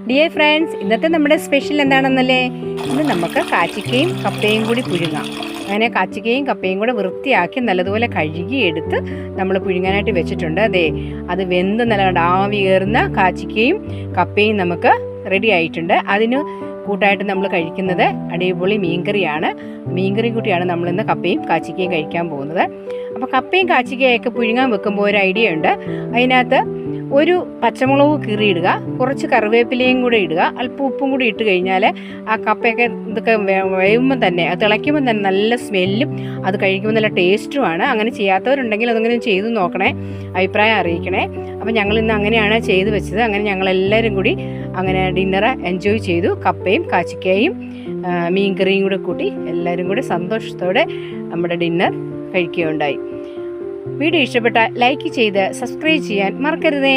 Dear friends, ഇന്നത്തെ നമ്മുടെ special എന്താണെന്നല്ലേ? ഇന്ന് നമുക്ക് കാച്ചിക്കയും കപ്പയും കൂടി പുഴുങ്ങാം. അങ്ങനെ കാച്ചിക്കയും കപ്പയും കൂടെ വൃത്തിയാക്കി നല്ലതുപോലെ കഴുകിയെടുത്ത് നമ്മൾ പുഴുങ്ങാനായിട്ട് വെച്ചിട്ടുണ്ട്. അതെ, അത് വെന്ത് നല്ല ആവി കയറുന്ന കാച്ചിക്കയും കപ്പയും നമുക്ക് റെഡി ആയിട്ടുണ്ട്. അതിന് കൂട്ടായിട്ട് നമ്മൾ കഴിക്കുന്നത് അടിപൊളി മീൻകറിയാണ്. മീൻകറി കൂട്ടിയാണ് നമ്മളിന്ന് കപ്പയും കാച്ചിക്കയും കഴിക്കാൻ പോകുന്നത്. അപ്പോൾ കപ്പയും കാച്ചിക്കയൊക്കെ പുഴുങ്ങാൻ വെക്കുമ്പോൾ ഒരു ഐഡിയ ഉണ്ട്. അതിനകത്ത് ഒരു പച്ചമുളക് കീറിയിടുക, കുറച്ച് കറിവേപ്പിലയും കൂടെ ഇടുക, അല്പം ഉപ്പും കൂടി ഇട്ട് കഴിഞ്ഞാൽ ആ കപ്പയൊക്കെ ഇതൊക്കെ വേവുമ്പോൾ തന്നെ, അത് തിളയ്ക്കുമ്പോൾ തന്നെ നല്ല സ്മെല്ലും അത് കഴിക്കുമ്പോൾ നല്ല ടേസ്റ്റുമാണ്. അങ്ങനെ ചെയ്യാത്തവരുണ്ടെങ്കിൽ അതങ്ങനെ ചെയ്തു നോക്കണേ, അഭിപ്രായം അറിയിക്കണേ. അപ്പോൾ ഞങ്ങൾ ഇന്ന് അങ്ങനെയാണ് ചെയ്തു വെച്ചത്. അങ്ങനെ ഞങ്ങളെല്ലാവരും കൂടി അങ്ങനെ ഡിന്നറ് എൻജോയ് ചെയ്തു. കപ്പയും കാച്ചിക്കയും മീൻകറിയും കൂടെ കൂട്ടി എല്ലാവരും കൂടി സന്തോഷത്തോടെ നമ്മുടെ ഡിന്നർ കഴിക്കുകയുണ്ടായി. വീഡിയോ ഇഷ്ടപ്പെട്ടാൽ ലൈക്ക് ചെയ്ത് സബ്സ്ക്രൈബ് ചെയ്യാൻ മറക്കരുതേ.